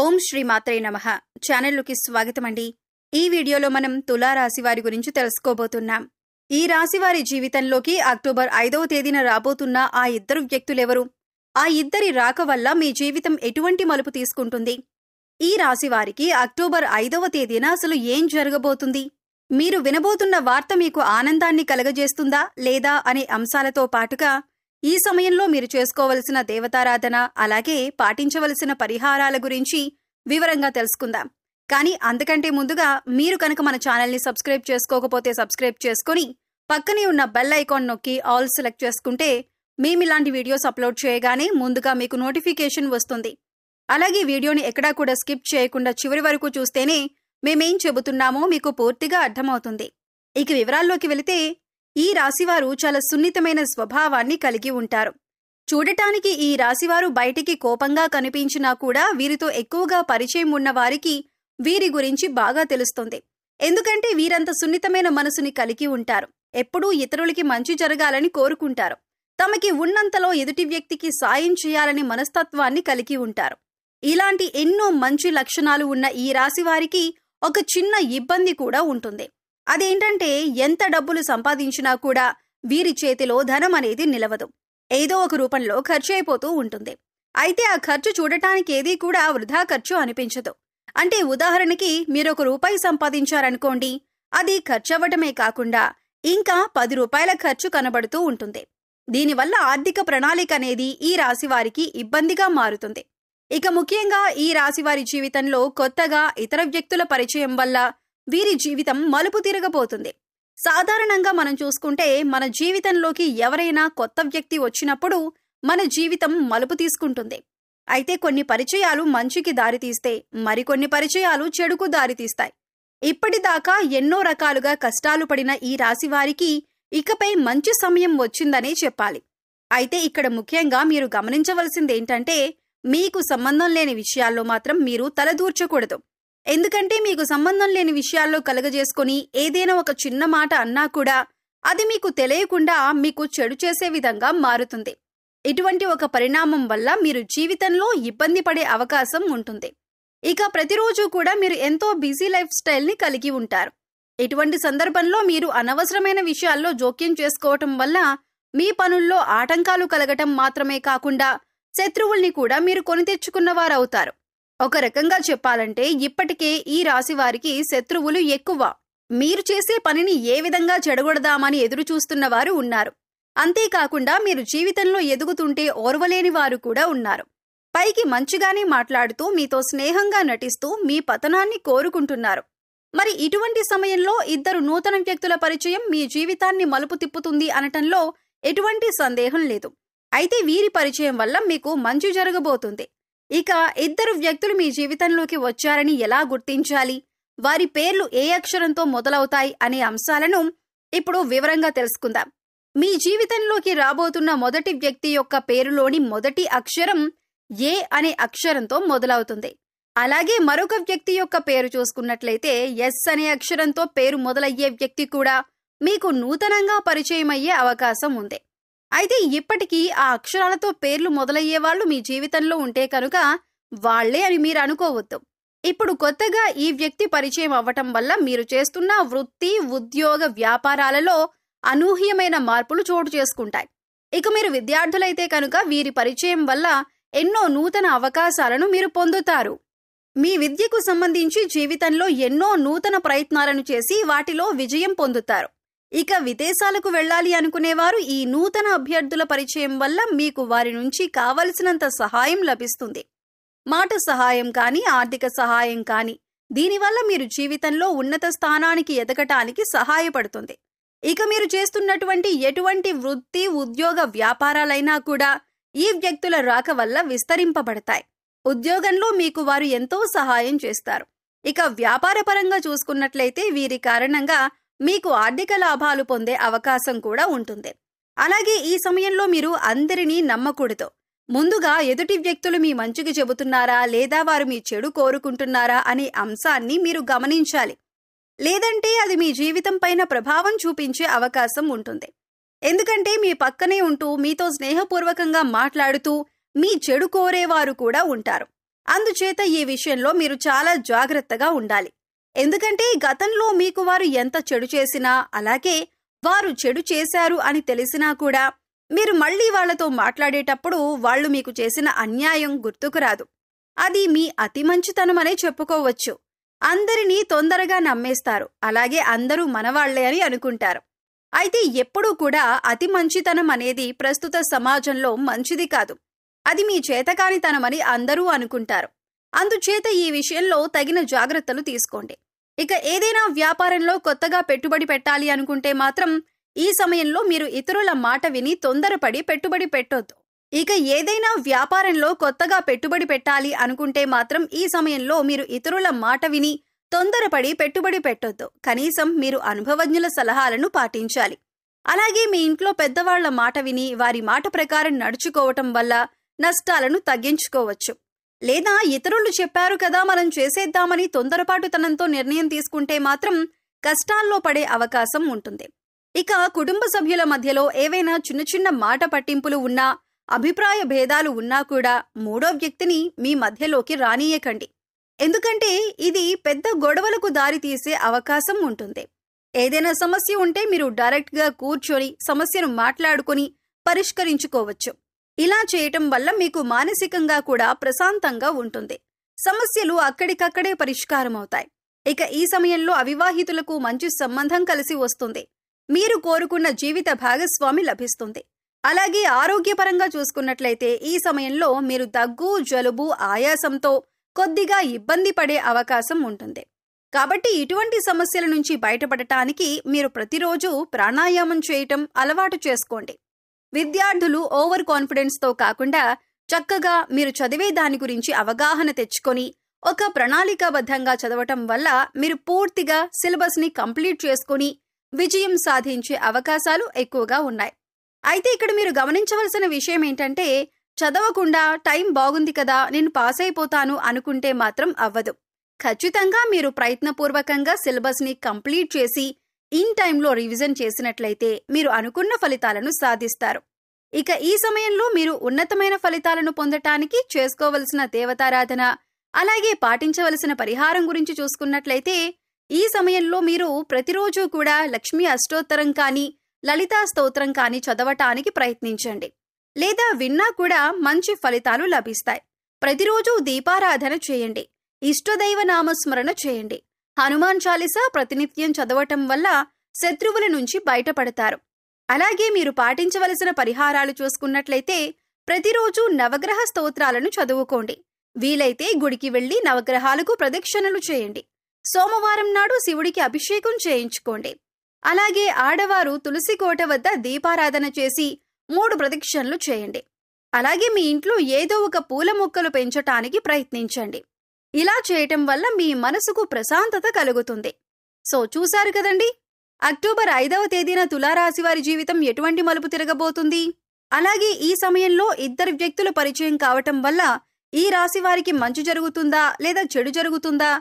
ఓం శ్రీ మాత్రే నమః. ఛానల్లోకి స్వాగతమండి. ఈ వీడియోలో మనం తులా రాశి వారి గురించి తెలుసుకోబోతున్నాం. ఈ రాశి వారి జీవితంలోకి అక్టోబర్ 5వ తేదీన రాబోతున్న ఆ ఇద్దరు వ్యక్తులెవరు? ఆ ఇద్దరి రాక వల్ల మీ జీవితం ఎటువంటి మలుపు తీసుకుంటుంది? ఈ రాశి వారికి అక్టోబర్ 5వ తేదీన అసలు ఏం జరగబోతుంది? మీరు వినబోతున్న వార్త మీకు ఆనందాన్ని కలగజేస్తుందా లేదా అనే అంశాలతో పాటుగా ఈ సమయంలో మీరు చేసుకోవలసిన దేవతారాధన, అలాగే పాటించవలసిన పరిహారాల గురించి వివరంగా తెలుసుకుందాం. కానీ అంతకంటే ముందుగా మీరు కనుక మన ఛానల్ని సబ్స్క్రైబ్ చేసుకోకపోతే సబ్స్క్రైబ్ చేసుకుని పక్కనే ఉన్న బెల్ ఐకాన్ నొక్కి ఆల్ సెలెక్ట్ చేసుకుంటే మేమిలాంటి వీడియోస్ అప్లోడ్ చేయగానే ముందుగా మీకు నోటిఫికేషన్ వస్తుంది. అలాగే వీడియోని ఎక్కడా కూడా స్కిప్ చేయకుండా చివరి వరకు చూస్తేనే మేమేం చెబుతున్నామో మీకు పూర్తిగా అర్థమవుతుంది. ఇక వివరాల్లోకి వెళితే, ఈ రాశివారు చాలా సున్నితమైన స్వభావాన్ని కలిగి ఉంటారు. చూడటానికి ఈ రాశివారు బయటికి కోపంగా కనిపించినా కూడా వీరితో ఎక్కువగా పరిచయం ఉన్న వారికి వీరి గురించి బాగా తెలుస్తుంది. ఎందుకంటే వీరంత సున్నితమైన మనసుని కలిగి ఉంటారు. ఎప్పుడూ ఇతరులకి మంచి జరగాలని కోరుకుంటారు. తమకి ఉన్నంతలో ఎదుటి వ్యక్తికి సాయం చేయాలని మనస్తత్వాన్ని కలిగి ఉంటారు. ఇలాంటి ఎన్నో మంచి లక్షణాలు ఉన్న ఈ రాశివారికి ఒక చిన్న ఇబ్బంది కూడా ఉంటుంది. అదేంటంటే, ఎంత డబ్బులు సంపాదించినా కూడా వీరి చేతిలో ధనం అనేది నిలవదు. ఏదో ఒక రూపంలో ఖర్చు అయిపోతూ ఉంటుంది. అయితే ఆ ఖర్చు చూడటానికి ఏదీ కూడా వృధా ఖర్చు అనిపించదు. అంటే ఉదాహరణకి మీరు ₹1 సంపాదించారనుకోండి, అది ఖర్చవ్వటమే కాకుండా ఇంకా ₹10 ఖర్చు కనబడుతూ ఉంటుంది. దీనివల్ల ఆర్థిక ప్రణాళిక అనేది ఈ రాశి వారికి ఇబ్బందిగా మారుతుంది. ఇక ముఖ్యంగా ఈ రాశివారి జీవితంలో కొత్తగా ఇతర వ్యక్తుల పరిచయం వల్ల వీరి జీవితం మలుపు తిరగబోతుంది. సాధారణంగా మనం చూసుకుంటే, మన జీవితంలోకి ఎవరైనా కొత్త వ్యక్తి వచ్చినప్పుడు మన జీవితం మలుపు తీసుకుంటుంది. అయితే కొన్ని పరిచయాలు మంచికి దారితీస్తే, మరికొన్ని పరిచయాలు చెడుకు దారితీస్తాయి. ఇప్పటిదాకా ఎన్నో రకాలుగా కష్టాలు పడిన ఈ రాశివారికి ఇకపై మంచి సమయం వచ్చిందనే చెప్పాలి. అయితే ఇక్కడ ముఖ్యంగా మీరు గమనించవలసిందేంటంటే, మీకు సంబంధం లేని విషయాల్లో మాత్రం మీరు తలదూర్చకూడదు. ఎందుకంటే మీకు సంబంధం లేని విషయాల్లో కలగజేసుకొని ఏదైనా ఒక చిన్న మాట అన్నా కూడా అది మీకు తెలియకుండా మీకు చెడు చేసే విధంగా మారుతుంది. ఇటువంటి ఒక పరిణామం వల్ల మీరు జీవితంలో ఇబ్బంది పడే అవకాశం ఉంటుంది. ఇక ప్రతిరోజు కూడా మీరు ఎంతో బిజీ లైఫ్ స్టైల్ని కలిగి ఉంటారు. ఇటువంటి సందర్భంలో మీరు అనవసరమైన విషయాల్లో జోక్యం చేసుకోవటం వల్ల మీ పనుల్లో ఆటంకాలు కలగటం మాత్రమే కాకుండా శత్రువుల్ని కూడా మీరు కొని తెచ్చుకున్నవారవుతారు. ఒక రకంగా చెప్పాలంటే, ఇప్పటికే ఈ రాశి వారికి శత్రువులు ఎక్కువ. మీరు చేసే పనిని ఏ విధంగా చెడగొడదామని ఎదురు చూస్తున్న వారు ఉన్నారు. అంతేకాకుండా మీరు జీవితంలో ఎదుగుతుంటే ఓర్వలేని వారు కూడా ఉన్నారు. పైకి మంచిగానే మాట్లాడుతూ మీతో స్నేహంగా నటిస్తూ మీ పతనాన్ని కోరుకుంటున్నారు. మరి ఇటువంటి సమయంలో ఇద్దరు నూతన వ్యక్తుల పరిచయం మీ జీవితాన్ని మలుపు తిప్పుతుంది అనటంలో ఎటువంటి సందేహం లేదు. అయితే వీరి పరిచయం వల్ల మీకు మంచి జరగబోతుంది. ఇక ఇద్దరు వ్యక్తులు మీ జీవితంలోకి వచ్చారని ఎలా గుర్తించాలి, వారి పేర్లు ఏ అక్షరంతో మొదలవుతాయి అనే అంశాలను ఇప్పుడు వివరంగా తెలుసుకుందాం. మీ జీవితంలోకి రాబోతున్న మొదటి వ్యక్తి యొక్క పేరులోని మొదటి అక్షరం ఏ అనే అక్షరంతో మొదలవుతుంది. అలాగే మరొక వ్యక్తి యొక్క పేరు చూసుకున్నట్లయితే ఎస్ అనే అక్షరంతో పేరు మొదలయ్యే వ్యక్తి కూడా మీకు నూతనంగా పరిచయం అయ్యే అవకాశం ఉంది. అయితే ఇప్పటికీ ఆ అక్షరాలతో పేర్లు మొదలయ్యే వాళ్ళు మీ జీవితంలో ఉంటే కనుక వాళ్లే అని మీరు అనుకోవద్దు. ఇప్పుడు కొత్తగా ఈ వ్యక్తి పరిచయం అవ్వటం వల్ల మీరు చేస్తున్న వృత్తి, ఉద్యోగ, వ్యాపారాలలో అనూహ్యమైన మార్పులు చోటు చేసుకుంటాయి. ఇక మీరు విద్యార్థులైతే కనుక వీరి పరిచయం వల్ల ఎన్నో నూతన అవకాశాలను మీరు పొందుతారు. మీ విద్యకు సంబంధించి జీవితంలో ఎన్నో నూతన ప్రయత్నాలను చేసి వాటిలో విజయం పొందుతారు. ఇక విదేశాలకు వెళ్లాలి అనుకునేవారు ఈ నూతన అభ్యర్థుల పరిచయం వల్ల మీకు వారి నుంచి కావలసినంత సహాయం లభిస్తుంది. మాట సహాయం కానీ, ఆర్థిక సహాయం కానీ, దీనివల్ల మీరు జీవితంలో ఉన్నత స్థానానికి ఎదగటానికి సహాయపడుతుంది. ఇక మీరు చేస్తున్నటువంటి ఎటువంటి వృత్తి, ఉద్యోగ, వ్యాపారాలైనా కూడా ఈ వ్యక్తుల రాక వల్ల విస్తరింపబడతాయి. ఉద్యోగంలో మీకు వారు ఎంతో సహాయం చేస్తారు. ఇక వ్యాపారపరంగా చూసుకున్నట్లయితే వీరి కారణంగా మీకు ఆర్థిక లాభాలు పొందే అవకాశం కూడా ఉంటుంది. అలాగే ఈ సమయంలో మీరు అందరినీ నమ్మకూడదు. ముందుగా ఎదుటి వ్యక్తులు మీ మంచికి చెబుతున్నారా లేదా వారు మీ చెడు కోరుకుంటున్నారా అనే అంశాన్ని మీరు గమనించాలి. లేదంటే అది మీ జీవితం పైన ప్రభావం చూపించే అవకాశం ఉంటుంది. ఎందుకంటే మీ పక్కనే ఉంటూ మీతో స్నేహపూర్వకంగా మాట్లాడుతూ మీ చెడు కోరేవారు కూడా ఉంటారు. అందుచేత ఈ విషయంలో మీరు చాలా జాగ్రత్తగా ఉండాలి. ఎందుకంటే గతంలో మీకు వారు ఎంత చెడు చేసినా, అలాగే వారు చెడు చేశారు అని తెలిసినా కూడా మీరు మళ్ళీ వాళ్లతో మాట్లాడేటప్పుడు వాళ్ళు మీకు చేసిన అన్యాయం గుర్తుకు రాదు. అది మీ అతి మంచితనమనే చెప్పుకోవచ్చు. అందరినీ తొందరగా నమ్మేస్తారు, అలాగే అందరూ మనవాళ్లే అని అనుకుంటారు. అయితే ఎప్పుడూ కూడా అతి మంచితనం అనేది ప్రస్తుత సమాజంలో మంచిది కాదు. అది మీ చేతకానితనమని అందరూ అనుకుంటారు. అందుచేత ఈ విషయంలో తగిన జాగ్రత్తలు తీసుకోండి. ఇక ఏదైనా వ్యాపారంలో కొత్తగా పెట్టుబడి పెట్టాలి అనుకుంటే మాత్రం ఈ సమయంలో మీరు ఇతరుల మాట విని తొందరపడి పెట్టుబడి పెట్టొద్దు. ఇక ఏదైనా వ్యాపారంలో కొత్తగా పెట్టుబడి పెట్టాలి అనుకుంటే మాత్రం ఈ సమయంలో మీరు ఇతరుల మాట విని తొందరపడి పెట్టుబడి పెట్టొద్దు. కనీసం మీరు అనుభవజ్ఞుల సలహాలను పాటించాలి. అలాగే మీ ఇంట్లో పెద్దవాళ్ల మాట విని వారి మాట ప్రకారం నడుచుకోవటం వల్ల నష్టాలను తగ్గించుకోవచ్చు. లేదా ఇతరులు చెప్పారు కదా మనం చేసేద్దామని తొందరపాటుతనంతో నిర్ణయం తీసుకుంటే మాత్రం కష్టాల్లో పడే అవకాశం ఉంటుంది. ఇక కుటుంబ సభ్యుల మధ్యలో ఏవైనా చిన్న చిన్న మాట పట్టింపులు ఉన్నా, అభిప్రాయ భేదాలు ఉన్నా కూడా మూడో వ్యక్తిని మీ మధ్యలోకి రానీయకండి. ఎందుకంటే ఇది పెద్ద గొడవలకు దారి తీసే అవకాశం ఉంటుంది. ఏదైనా సమస్య ఉంటే మీరు డైరెక్ట్గా కూర్చొని సమస్యను మాట్లాడుకొని పరిష్కరించుకోవచ్చు. ఇలా చేయటం వల్ల మీకు మానసికంగా కూడా ప్రశాంతంగా ఉంటుంది. సమస్యలు అక్కడికక్కడే పరిష్కారమవుతాయి. ఇక ఈ సమయంలో అవివాహితులకు మంచి సంబంధం కలిసి వస్తుంది. మీరు కోరుకున్న జీవిత భాగస్వామి లభిస్తుంది. అలాగే ఆరోగ్యపరంగా చూసుకున్నట్లయితే ఈ సమయంలో మీరు దగ్గు, జలుబు, ఆయాసంతో కొద్దిగా ఇబ్బంది పడే అవకాశం ఉంటుంది. కాబట్టి ఇటువంటి సమస్యల నుంచి బయటపడటానికి మీరు ప్రతిరోజు ప్రాణాయామం చేయటం అలవాటు చేసుకోండి. విద్యార్థులు ఓవర్ కాన్ఫిడెన్స్తో కాకుండా చక్కగా మీరు చదివే దాని గురించి అవగాహన తెచ్చుకొని ఒక ప్రణాళికాబద్ధంగా చదవటం వల్ల మీరు పూర్తిగా సిలబస్ని కంప్లీట్ చేసుకుని విజయం సాధించే అవకాశాలు ఎక్కువగా ఉన్నాయి. అయితే ఇక్కడ మీరు గమనించవలసిన విషయం ఏంటంటే, చదవకుండా టైం బాగుంది కదా నేను పాస్ అయిపోతాను అనుకుంటే మాత్రం అవ్వదు. ఖచ్చితంగా మీరు ప్రయత్నపూర్వకంగా సిలబస్ని కంప్లీట్ చేసి ఇన్ టైంలో రివిజన్ చేసినట్లయితే మీరు అనుకున్న ఫలితాలను సాధిస్తారు. ఇక ఈ సమయంలో మీరు ఉన్నతమైన ఫలితాలను పొందటానికి చేసుకోవలసిన దేవతారాధన, అలాగే పాటించవలసిన పరిహారం గురించి చూసుకున్నట్లయితే ఈ సమయంలో మీరు ప్రతిరోజు కూడా లక్ష్మీ అష్టోత్తరం కానీ, లలితా స్తోత్రం కానీ చదవటానికి ప్రయత్నించండి. లేదా విన్నా కూడా మంచి ఫలితాలు లభిస్తాయి. ప్రతిరోజు దీపారాధన చేయండి. ఇష్టదైవ నామస్మరణ చేయండి. హనుమాన్ చాలీసా ప్రతినిత్యం చదవటం వల్ల శత్రువుల నుంచి బయటపడతారు. అలాగే మీరు పాటించవలసిన పరిహారాలు చూసుకున్నట్లయితే ప్రతిరోజు నవగ్రహ స్తోత్రాలను చదువుకోండి. వీలైతే గుడికి వెళ్లి నవగ్రహాలకు ప్రదక్షిణలు చేయండి. సోమవారం నాడు శివుడికి అభిషేకం చేయించుకోండి. అలాగే ఆడవారు తులసి కోట వద్ద దీపారాధన చేసి 3 ప్రదక్షిణలు చేయండి. అలాగే మీ ఇంట్లో ఏదో ఒక పూల మొక్కలు పెంచటానికి ప్రయత్నించండి. ఇలా చేయటం వల్ల మీ మనసుకు ప్రశాంతత కలుగుతుంది. సో చూశారు కదండి, అక్టోబర్ 5వ తేదీన తులారాశి వారి జీవితం ఎటువంటి మలుపు తిరగబోతుంది. అలాగే ఈ సమయంలో ఇద్దరు వ్యక్తుల పరిచయం కావటం వల్ల ఈ రాశి వారికి మంచి జరుగుతుందా లేదా చెడు జరుగుతుందా,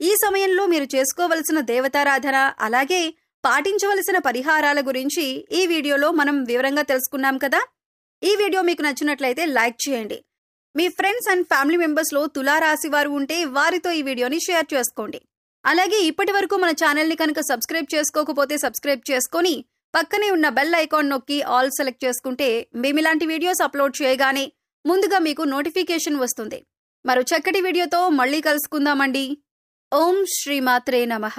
ఈ సమయంలో మీరు చేసుకోవలసిన దేవతారాధన, అలాగే పాటించవలసిన పరిహారాల గురించి ఈ వీడియోలో మనం వివరంగా తెలుసుకున్నాం కదా. ఈ వీడియో మీకు నచ్చినట్లయితే లైక్ చేయండి. మీ ఫ్రెండ్స్ అండ్ ఫ్యామిలీ మెంబర్స్లో తులారాశి వారు ఉంటే వారితో ఈ వీడియోని షేర్ చేసుకోండి. అలాగే ఇప్పటి వరకు మన ఛానల్ని కనుక సబ్స్క్రైబ్ చేసుకోకపోతే సబ్స్క్రైబ్ చేసుకొని పక్కనే ఉన్న బెల్ ఐకాన్ నొక్కి ఆల్ సెలెక్ట్ చేసుకుంటే మేము ఇలాంటి వీడియోస్ అప్లోడ్ చేయగానే ముందుగా మీకు నోటిఫికేషన్ వస్తుంది. మరో చక్కటి వీడియోతో మళ్ళీ కలుసుకుందామండి. ఓం శ్రీమాత్రే నమః.